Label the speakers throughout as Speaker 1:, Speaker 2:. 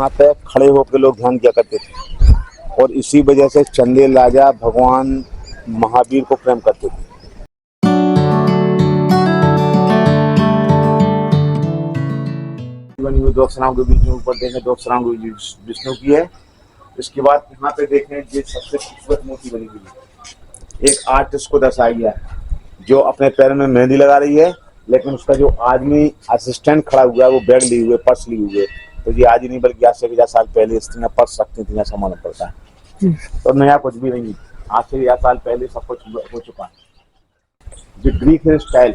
Speaker 1: यहाँ पे खड़े होकर लोग ध्यान किया करते थे और इसी वजह से चंदेल राजा भगवान महावीर को प्रेम करते थे। बनी हुई दो अप्सराओं के बीच में ऊपर देखें दो अप्सराओं के बीच विष्णु की है। इसके बाद यहाँ पे देखें ये सबसे खूबसूरत मूर्ति बनी हुई है। एक आर्टिस्ट को दर्शाया गया है जो अपने पैर में मेहंदी लगा रही है, लेकिन उसका जो आदमी असिस्टेंट खड़ा हुआ है वो बैग लिए हुए पर्स लिए हुए। तो ये आज ही नहीं बल्कि आज से 1000 साल पहले स्त्रियां पर्स रखती थी, ऐसा मालूम पड़ता है। तो नया कुछ भी नहीं, आज से 1000 साल पहले सब कुछ हो चुका है। जो ग्रीक हेयर स्टाइल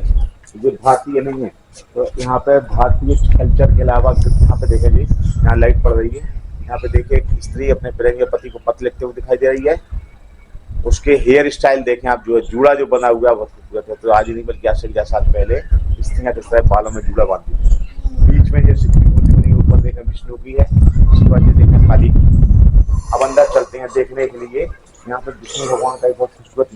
Speaker 1: जो भारतीय नहीं है, तो यहाँ पे भारतीय कल्चर के अलावा यहाँ पे देखें जी, यहाँ लाइट पड़ रही है। यहाँ पे देखिए एक स्त्री अपने प्रेमी पति को पत्र लिखते हुए दिखाई दे रही है। उसके हेयर स्टाइल देखें आप, जो है जूड़ा जो बना हुआ है बहुत खूबसूरत है। तो आज ही नहीं बल्कि आज से 1000 साल पहले स्त्रियां किस तरह बालों में जूड़ा बांधती थी। बीच में जैसे मूर्ति बनी ऊपर देखें विष्णु की है, उसके बाद ये देखें काली की। अब अंदर चलते हैं देखने के लिए। यहाँ पे विष्णु भगवान का एक बहुत खूबसूरत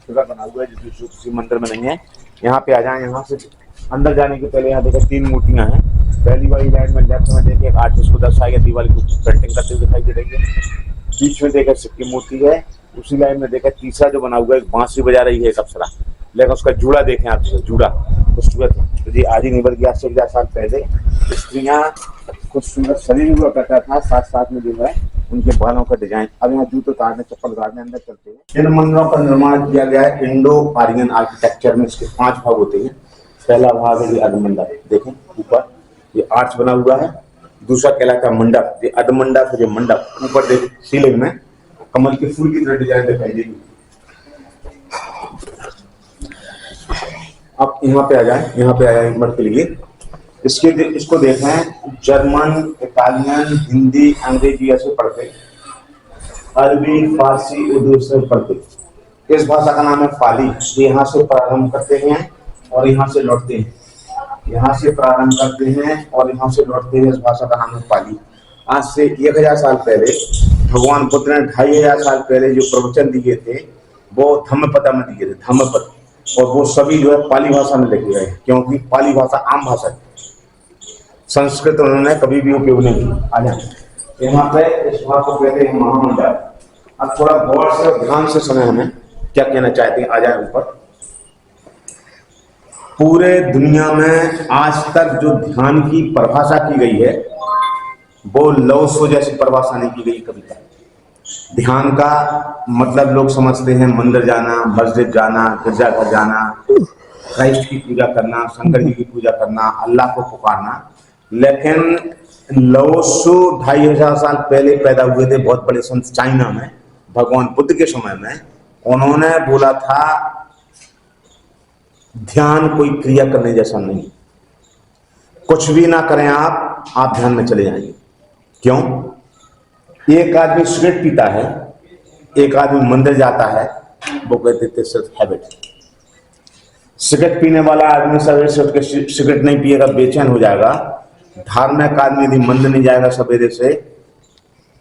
Speaker 1: जगह बना हुआ है जो किसी मंदिर में नहीं है। यहाँ पे आ जाए, यहाँ से अंदर जाने के पहले यहाँ देखो 3 मूर्तियां हैं। पहली वाली लाइन में लेफ्ट में देखिए एक आर्टिस्ट को दर्शाया गया दीवार को पेंटिंग करते हुए दिखाई दे रही है। बीच में देखा शिव की मूर्ति है। उसी लाइन में देखा तीसरा जो बना हुआ है बांसुरी बजा रही है एक अप्सरा, लेकिन उसका जूड़ा देखें आप, जूड़ा खूबसूरत है। तो जी आज ही नहीं बल्कि आज से 1000 साल पहले स्त्रियां खूबसूरत शरीर हुआ करता था, साथ साथ में जो है उनके बालों का डिजाइन। अब यहाँ जूते उतारने चप्पल उतारने अंदर चलते हैं। इन मंदिरों का निर्माण किया गया है इंडो आर्यन आर्किटेक्चर में। इसके 5 भाग होते हैं। पहला भाग है ये अधमंडप, देखें ऊपर ये आर्च बना हुआ है। दूसरा कहलाता है मंडप, ये अधमंडप है, ये मंडप। ऊपर देखिए सीलिंग में कमल के फूल की तरह डिजाइन दिखाई देगी। अब यहाँ पे आ जाए एक मिनट के लिए। इसको देखें, जर्मन, इटालियन, हिंदी, अंग्रेजी ऐसे पढ़ते, अरबी, फारसी, उर्दू से पढ़ते। इस भाषा का नाम है पाली। यहाँ से प्रारंभ करते हैं और यहाँ से लौटते हैं, यहाँ से प्रारंभ करते हैं और यहाँ से लौटते हैं। इस भाषा का नाम है पाली। आज से 1000 साल पहले भगवान बुद्ध ने 2500 साल पहले जो प्रवचन दिए थे वो धम्मपद में दिए थे, धम्मपद। और वो सभी जो है पाली भाषा में लिखे गए, क्योंकि पाली भाषा आम भाषा है। संस्कृत उन्होंने कभी भी उपयोग नहीं किया। यहाँ पे इस बात को कहते हैं महामंडल। अब थोड़ा गौर से ध्यान से सुने हमें क्या कहना चाहते हैं। आ जाए ऊपर। पूरे दुनिया में आज तक जो ध्यान की परिभाषा की गई है वो लौसो जैसी परिभाषा नहीं की गई कभी तक। ध्यान का मतलब लोग समझते हैं मंदिर जाना, मस्जिद जाना, गिरजाघर जाना, क्राइस्ट की पूजा करना, शंकर जी की पूजा करना, अल्लाह को पुकारना। लेकिन लौसो 2500 साल पहले पैदा हुए थे बहुत बड़े संत चाइना में, भगवान बुद्ध के समय में। उन्होंने बोला था ध्यान कोई क्रिया करने जैसा नहीं, कुछ भी ना करें आप ध्यान में चले जाएंगे। क्यों? एक आदमी सिगरेट पीता है, एक आदमी मंदिर जाता है, वो कहते थे सिर्फ हैबिट। सिगरेट पीने वाला आदमी सवेरे से उठ के सिगरेट नहीं पिएगा, बेचैन हो जाएगा। धार्मिक आदमी यदि मंदिर नहीं जाएगा सवेरे से,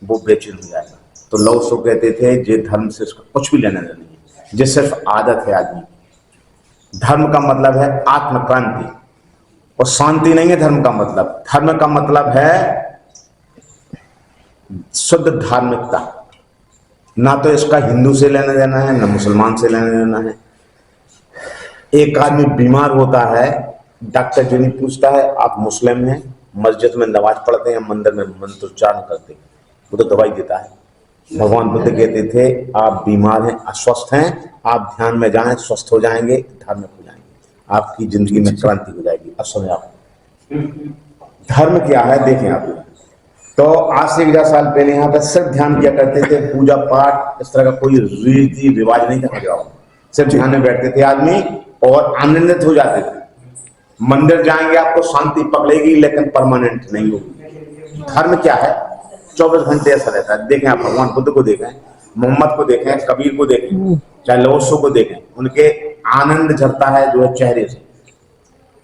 Speaker 1: वो बेचैन हो जाएगा। तो लौसो कहते थे जे धर्म से इसका कुछ भी लेना देना नहीं है, ये सिर्फ आदत है आदमी। धर्म का मतलब है आत्मक्रांति और शांति नहीं है धर्म का मतलब। धर्म का मतलब है शुद्ध धार्मिकता। ना तो इसका हिंदू से लेना देना है, ना मुसलमान से लेना देना है। एक आदमी बीमार होता है, डॉक्टर जो नहीं पूछता है आप मुस्लिम हैं, मस्जिद में नमाज पढ़ते हैं, मंदिर में मंत्रोच्चारण करते हैं, वो तो दवाई देता है। भगवान बुद्ध कहते थे आप बीमार हैं, अस्वस्थ हैं, आप ध्यान में जाएं, स्वस्थ हो जाएंगे, धार्मिक हो जाएंगे, आपकी जिंदगी में क्रांति हो जाएगी। अब सुने आप धर्म क्या है, देखें आप। तो आज से 1000 साल पहले यहाँ पर सिर्फ ध्यान किया करते थे, पूजा पाठ इस तरह का कोई रीति रिवाज नहीं था। सिर्फ ध्यान में बैठते थे आदमी और आनंदित हो जाते थे। मंदिर जाएंगे आपको शांति पकड़ेगी, लेकिन परमानेंट नहीं होगी। धर्म क्या है? 24 घंटे ऐसा रहता है। देखें आप भगवान बुद्ध को देखें, मोहम्मद को देखें, कबीर को देखें, चाहे लौसो को देखें, उनके आनंद झरता है जो है चेहरे से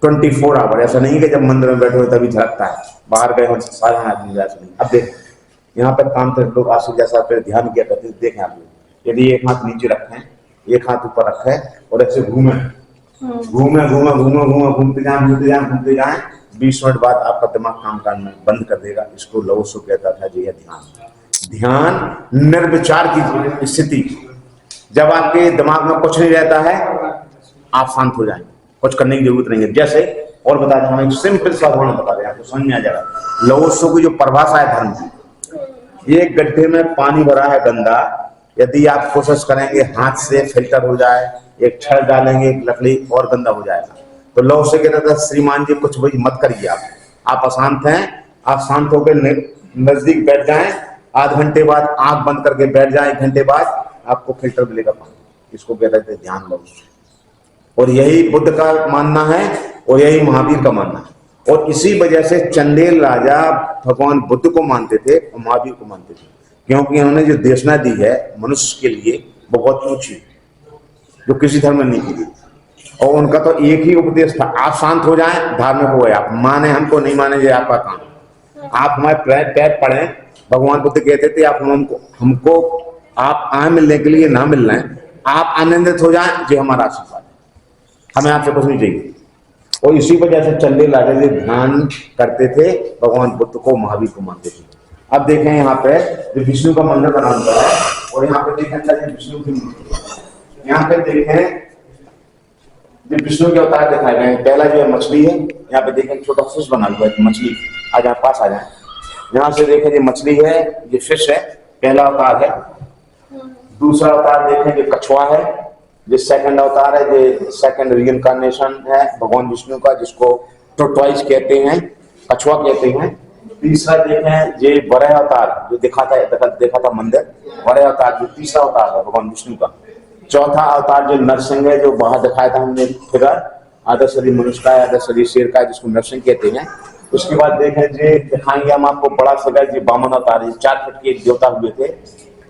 Speaker 1: 24 आवर। ऐसा नहीं कि जब मंदिर में बैठे हो तभी झलकता है, बाहर गए हो सारे आदमी ऐसा नहीं। अब देखें यहाँ पर तांत्रिक लोग आज से जैसा पहले ध्यान किया करते थे। देखें आप लोग, यदि एक हाथ नीचे रखें, एक हाथ ऊपर रखें और ऐसे घूमे, घूमते जाएं, 20 मिनट बाद आपका दिमाग काम करना बंद कर देगा। इसको लवोत्सव कहता था जी, ध्यान। ध्यान निर्विचार की स्थिति, जब आपके दिमाग में कुछ नहीं रहता है, आप शांत हो जाएंगे, कुछ करने की जरूरत नहीं है। जैसे और बता दें, हम एक सिंपल सा उदाहरण बता दें, आपको समझ में आ जाएगा। लवोत्सव की जो परिभाषा है धर्म की, एक गड्ढे में पानी भरा है गंदा, यदि आप कोशिश करेंगे हाथ से फिल्टर हो जाए, एक छड़ डालेंगे, एक लकड़ी और गंदा हो जाएगा। तो लोग से कहता था, श्रीमान जी कुछ भी मत करिए, आप अशांत हैं, आप शांत होकर नजदीक बैठ जाएं, आध घंटे बाद आंख बंद करके बैठ जाएं, 1 घंटे बाद आपको फिल्टर मिलेगा पानी। इसको कहते थे ध्यान लवोत्सव। और यही बुद्ध का मानना है और यही महावीर का मानना है। और इसी वजह से चंदेल राजा भगवान बुद्ध को मानते थे और महावीर को मानते थे, क्योंकि उन्होंने जो देशना दी है मनुष्य के लिए वो बहुत ऊंची, जो किसी धर्म में नहीं की गई। और उनका तो एक ही उपदेश था, आप शांत हो जाएं, धार्मिक हो गए, आप माने हमको नहीं माने ये आपका काम। आप हमारे पैर पड़े, भगवान बुद्ध कहते थे आप हमको आप आए मिलने के लिए ना मिल रहे हैं, आप आनंदित हो जाएं, ये हमारा आशीर्वाद है, हमें आपसे कुछ नहीं चाहिए। और इसी वजह से चंदेल राजा जी ध्यान करते थे, भगवान बुद्ध को महावीर को मानते थे। अब देखें यहाँ पे जो विष्णु का मंदिर बना हुआ है, और यहाँ पे देखें विष्णु की मूर्ति, यहाँ पे देखें जो विष्णु के अवतार दिखाए गए हैं। पहला जो है मछली है, यहाँ पे देखें छोटा फिश बना हुआ है, मछली। आज आप पास आ जाए, यहाँ से देखें ये मछली है, ये फिश है, पहला अवतार है। दूसरा अवतार देखें जो कछुआ है, जो सेकंड अवतार है, जो सेकंड रीइंकार्नेशन है भगवान विष्णु का, जिसको टोर्टोइस कहते हैं, कछुआ कहते हैं। तीसरा देखें ये वराह अवतार जो देखा था मंदिर, वराह अवतार जो तीसरा अवतार है भगवान विष्णु का। चौथा अवतार जो नरसिंह है, जो बाहर दिखाया था हमने फिगर, आधा शरीर मनुष्य का है, आधा शरीर शेर का है, जिसको नरसिंह कहते हैं। उसके बाद देखें जी दिखाएंगे हम आपको बड़ा फिगर, जी वामन अवतार, 4 फुट के देवता हुए थे,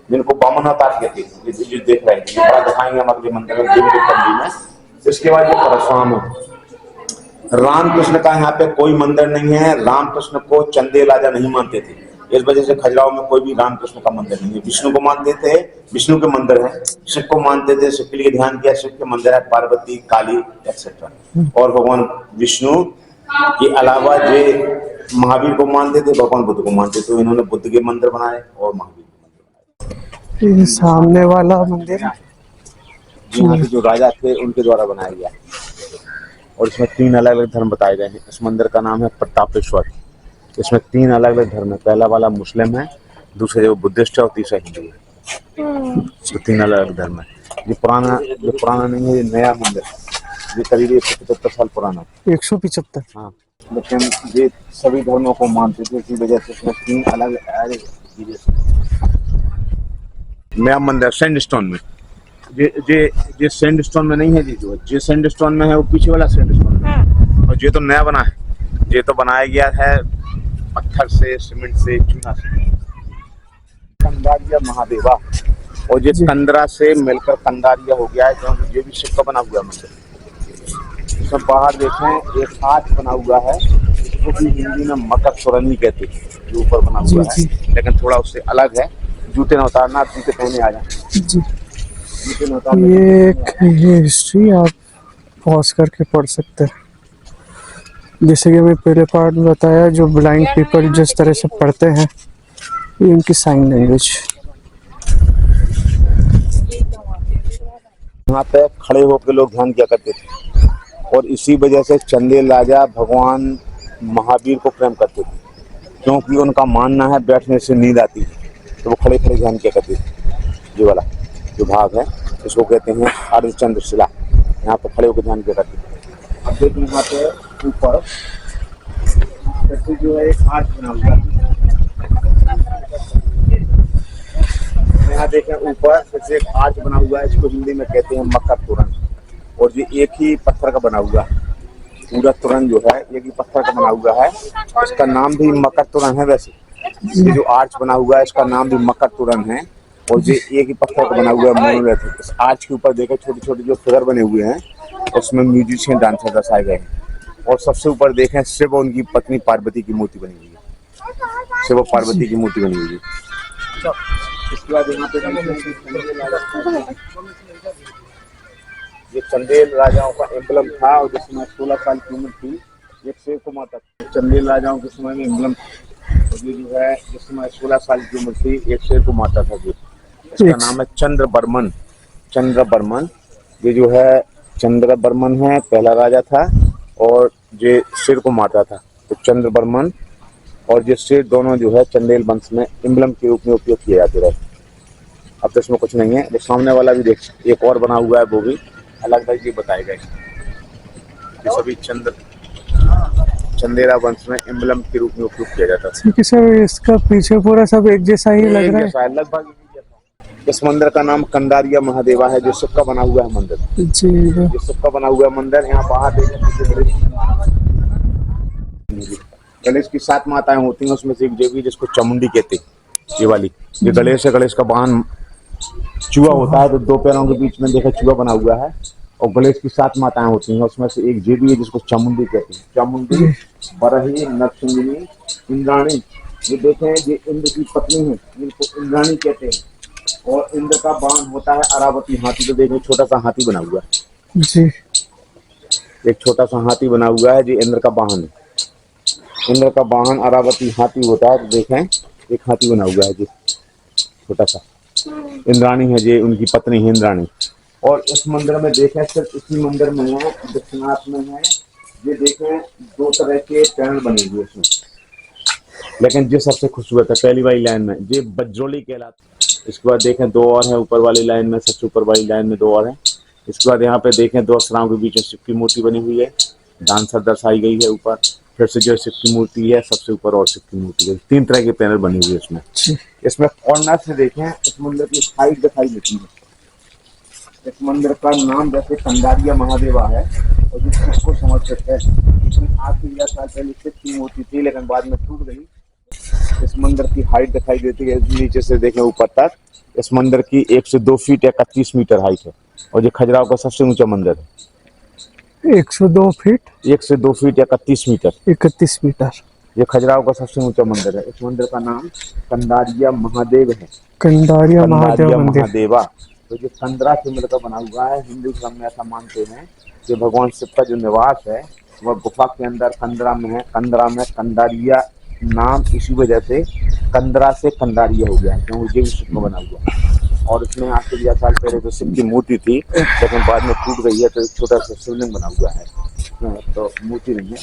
Speaker 1: जिनको वामन अवतार कहते हैं, जो देख रहे हैं, बड़ा दिखाएंगे हम आपके मंदिर में। इसके बाद ये परशुराम है। रामकृष्ण का यहाँ पे कोई मंदिर नहीं है, रामकृष्ण को चंदेल राजा नहीं मानते थे, इस वजह से खजुराहो में कोई भी रामकृष्ण का मंदिर नहीं है। विष्णु को मानते थे, विष्णु के मंदिर है। शिव को मानते थे, शिव के लिए ध्यान किया, शिव के मंदिर है, पार्वती, काली एक्सेट्रा। और भगवान विष्णु के अलावा जो महावीर को मानते थे, भगवान बुद्ध को मानते थे, इन्होंने बुद्ध के मंदिर बनाए और महावीर के मंदिर बनाए।
Speaker 2: सामने वाला मंदिर
Speaker 1: यहाँ के जो राजा थे उनके द्वारा बनाया गया, और इसमें 3 अलग अलग धर्म बताए गए हैं। इस मंदिर का नाम है प्रतापेश्वर। इसमें 3 अलग अलग धर्म है, पहला वाला मुस्लिम है, दूसरा जो बुद्धिस्ट है, और तीसरा हिंदू है। तो 3 अलग अलग धर्म है। ये पुराना नहीं है, ये नया मंदिर, ये करीब 175 साल पुराना है।
Speaker 2: 175।
Speaker 1: हाँ, लेकिन ये सभी धर्मों को मानते थे, इसी वजह से इसमें 3 अलग नया मंदिर सैंडस्टोन में। ये सैंडस्टोन में नहीं है जी, जो सैंडस्टोन में है वो पीछे वाला सैंडस्टोन है, और ये तो नया बना है, ये तो बनाया गया है पत्थर से, सीमेंट से, चूना से। कंदारिया महादेवा, और ये कंदरा से मिलकर कंदारिया हो गया है, क्योंकि ये भी शिव का बना हुआ मंदिर। इसमें बाहर देखें एक आर्च बना हुआ है, जिसको भी हिंदी में मकर सुरनी कहते हैं, जो ऊपर बना हुआ है, लेकिन थोड़ा उससे अलग है। जूते न उतारना, आप जूते पहने आ जाए।
Speaker 2: ये हिस्ट्री आप पॉज करके पढ़ सकते हैं। जैसे कि मैं पहले पार्ट में बताया, जो ब्लाइंड पीपल जिस तरह से पढ़ते हैं, ये उनकी साइन लैंग्वेज।
Speaker 1: यहाँ पे खड़े होकर लोग ध्यान किया करते थे, और इसी वजह से चंदेल राजा भगवान महावीर को प्रेम करते थे, क्योंकि उनका मानना है बैठने से नींद आती है, तो वो खड़े खड़े ध्यान किया करते थे। ये वाला जो भाग है इसको कहते हैं अर्धचंद्र शिला, यहाँ पर खड़े होकर ध्यान किया करते थे। अब देखिए यहाँ पे ऊपर जो है एक आर्च बना हुआ है, यहाँ देखें ऊपर जैसे एक आर्च बना हुआ है, इसको हिंदी में कहते हैं मकर तोरण। और ये एक ही पत्थर का बना हुआ है, पूरा तोरण जो है एक ही पत्थर का बना हुआ है, इसका नाम भी मकर तोरण है। वैसे ये जो आर्च बना हुआ है इसका नाम भी मकर तोरण है, और ये एक ही पत्थर का बना हुआ है, मोनोलिथिक। इस आर्च के ऊपर देखें छोटे छोटे जो फिगर बने हुए हैं, उसमें म्यूजिशियन डांसर दर्शाए गए हैं। और सबसे ऊपर देखें शिव और उनकी पत्नी पार्वती की मूर्ति बनी हुई है, शिव और पार्वती की मूर्ति बनी हुई है। इसके बाद यहाँ पे ये चंदेल राजाओं का एम्बलम था, और जिसमें 16 साल की उम्र थी एक शेर को माता चंदेल राजाओं के समय में एम्बलम, ये जो है जिस समय 16 साल की उम्र थी, एक शेर को मारता था। ये इसका नाम है चंद्रबर्मन। चंद्रबर्मन, ये जो है चंद्रबर्मन है, पहला राजा था और ये शेर को मारता था। तो चंद्रबर्मन और ये शेर दोनों जो है चंदेल वंश में एम्बलम के रूप में उपयोग किए जाते रहे। अब तो इसमें कुछ नहीं है। वो सामने वाला भी देख, एक और बना हुआ है, वो भी अलग अलग ये बताएगा। ये सभी चंदेला वंश में एम्बलम के रूप में उपयोग किया जाता था।
Speaker 2: क्योंकि सर इसका पीछे पूरा सब एक जैसा ही लग रहा है।
Speaker 1: लगभग इस मंदिर का नाम कंदारिया महादेवा है, जो सिक्का बना हुआ है मंदिर।
Speaker 2: जी,
Speaker 1: ये सिक्का बना हुआ है मंदिर। यहाँ बाहर गणेश की 7 माताएं होती हैं, उसमें से एक देवी जिसको चामुंडी कहते हैं, ये वाली। ये गणेश है, गणेश का वाहन चूहा होता है, तो 2 पैरों के बीच में देखा चूहा बना हुआ है। और गणेश की 7 माताएं होती हैं, उसमें से एक देवी है जिसको चामुंडी कहते हैं। चामुंडी, बरही, नरसिंहिनी, इंद्राणी। ये देखें, ये इंद्र की पत्नी है, इनको इंद्राणी कहते हैं। और इंद्र का वाहन होता है अरावती हाथी। तो देखें, छोटा सा हाथी बना हुआ है
Speaker 2: जी,
Speaker 1: एक छोटा सा हाथी बना हुआ है, जो इंद्र का वाहन है। इंद्र का वाहन अरावती हाथी होता है। तो देखें, एक हाथी बना हुआ है जी, छोटा सा। इंद्राणी है, ये उनकी पत्नी है इंद्राणी। और इस मंदिर में देखें, सिर्फ इसी मंदिर में है, दक्षिणार्थ में है, ये देखें 2 तरह के पैनल बने हुए इसमें। लेकिन जो सबसे खूबसूरत है पहली वाली लाइन में, ये बज्रोली कहलाता है। इसके बाद देखें 2 और हैं ऊपर वाली लाइन में, सबसे ऊपर वाली लाइन में 2 और हैं। इसके बाद यहाँ पे देखें 2 अक्षराओं के बीच में शिव की मूर्ति बनी हुई है, डांसर दर्शाई गई है ऊपर। फिर से जो शिव की मूर्ति है सबसे ऊपर, और शिव की मूर्ति है। 3 तरह के पैनल बने हुए इसमें। इसमें कॉर्नर से देखें, इस मंदिर की हाइट दिखाई देती है। इस मंदिर का नाम जैसे कंदारिया महादेवा है और जो शिव को समर्पित है। इसमें 8 से 11 साल पहले शिव की मूर्ति थी, लेकिन बाद में टूट गई। इस मंदिर की हाइट दिखाई देती है, नीचे से देखें ऊपर तक। इस मंदिर की 1 से 2 फीट या 31 मीटर हाइट है। और ये खजुराहो का सबसे ऊंचा मंदिर है।
Speaker 2: 102 फीट
Speaker 1: 1 से 2 फीट या 31 मीटर।
Speaker 2: 31 मीटर।
Speaker 1: ये खजुराहो का सबसे ऊंचा मंदिर है। इस मंदिर का नाम कंदारिया महादेव है।
Speaker 2: कंदारिया महादेवा।
Speaker 1: तो जो कंदरा से मिलकर बना हुआ है, हिंदू धर्म में ऐसा मानते हैं कि भगवान शिव का जो निवास है वह गुफा के अंदर कंदरा में है। कंदरा में कंदारिया नाम इसी वजह से कंदरा से कंदारिया हो गया है, क्योंकि ये भी शिव का बना हुआ है। और इसमें 8 से 11 साल पहले तो शिव की मूर्ति थी, लेकिन बाद में टूट गई है, तो एक छोटा सा शिवलिंग बना हुआ है, तो मूर्ति नहीं है।